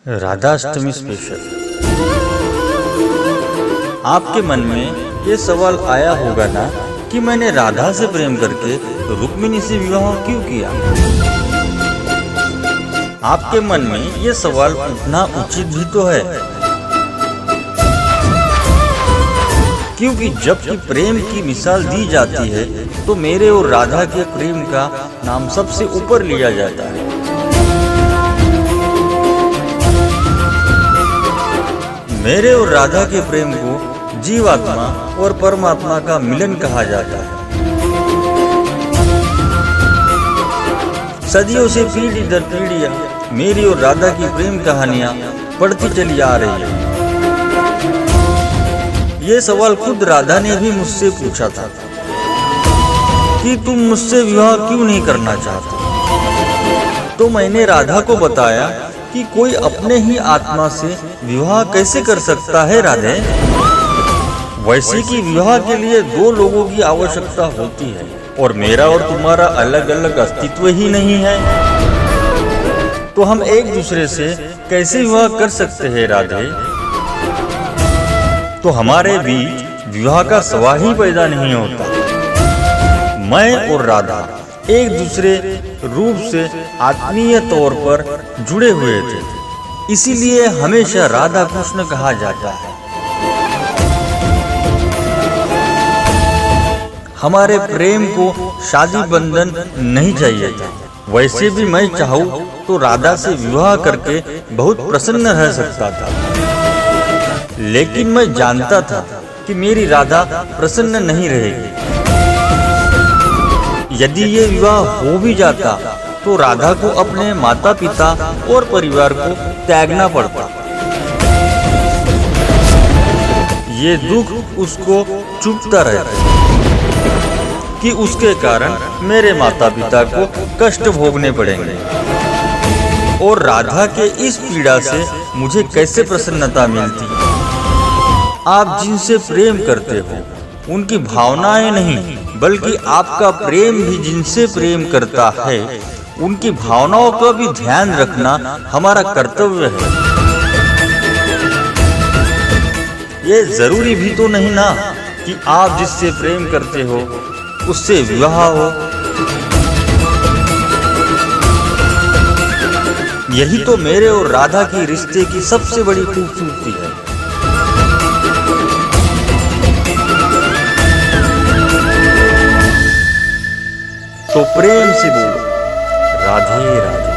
Radhashtami special. आपके मन में ये सवाल आया होगा ना कि मैंने राधा से प्रेम करके रुक्मिणी से विवाह क्यों किया। आपके मन में ये सवाल उठना उचित भी तो है, क्योंकि जबकि प्रेम की मिसाल दी जाती है तो मेरे और राधा के प्रेम का नाम सबसे ऊपर लिया जाता है। मेरे और राधा के प्रेम को जीवात्मा और परमात्मा का मिलन कहा जाता है। सदियों से पीढ़ी दर पीढ़ियां मेरी और राधा की प्रेम कहानियां पढ़ती चली आ रही है। ये सवाल खुद राधा ने भी मुझसे पूछा था कि तुम मुझसे विवाह क्यों नहीं करना चाहते। तो मैंने राधा को बताया कि कोई अपने ही आत्मा से विवाह कैसे कर सकता है राधे। वैसे कि विवाह के लिए दो लोगों की आवश्यकता होती है और मेरा और तुम्हारा अलग अलग अस्तित्व ही नहीं है, तो हम एक दूसरे से कैसे विवाह कर सकते हैं राधे। तो हमारे बीच विवाह का सवाल ही पैदा नहीं होता। मैं और राधा एक दूसरे रूप से आत्मीय तौर पर जुड़े हुए थे, इसीलिए हमेशा राधा कृष्ण कहा जाता है। हमारे प्रेम को शादी बंधन नहीं चाहिए था। वैसे भी मैं चाहूँ तो राधा से विवाह करके बहुत प्रसन्न रह सकता था, लेकिन मैं जानता था कि मेरी राधा प्रसन्न नहीं रहेगी। यदि ये विवाह हो भी जाता तो राधा को अपने माता पिता और परिवार को त्यागना पड़ता। ये दुख उसको चुभता रहता कि उसके कारण मेरे माता पिता को कष्ट भोगने पड़ेंगे, और राधा के इस पीड़ा से मुझे कैसे प्रसन्नता मिलती। आप जिनसे प्रेम करते हो उनकी भावनाएं नहीं, बल्कि आपका प्रेम भी जिनसे प्रेम करता है उनकी भावनाओं का भी ध्यान रखना हमारा कर्तव्य है। ये जरूरी भी तो नहीं ना कि आप जिससे प्रेम करते हो उससे विवाह हो। यही तो मेरे और राधा के रिश्ते की सबसे बड़ी खूबसूरती है। तो प्रेम से बोलो राधे राधे।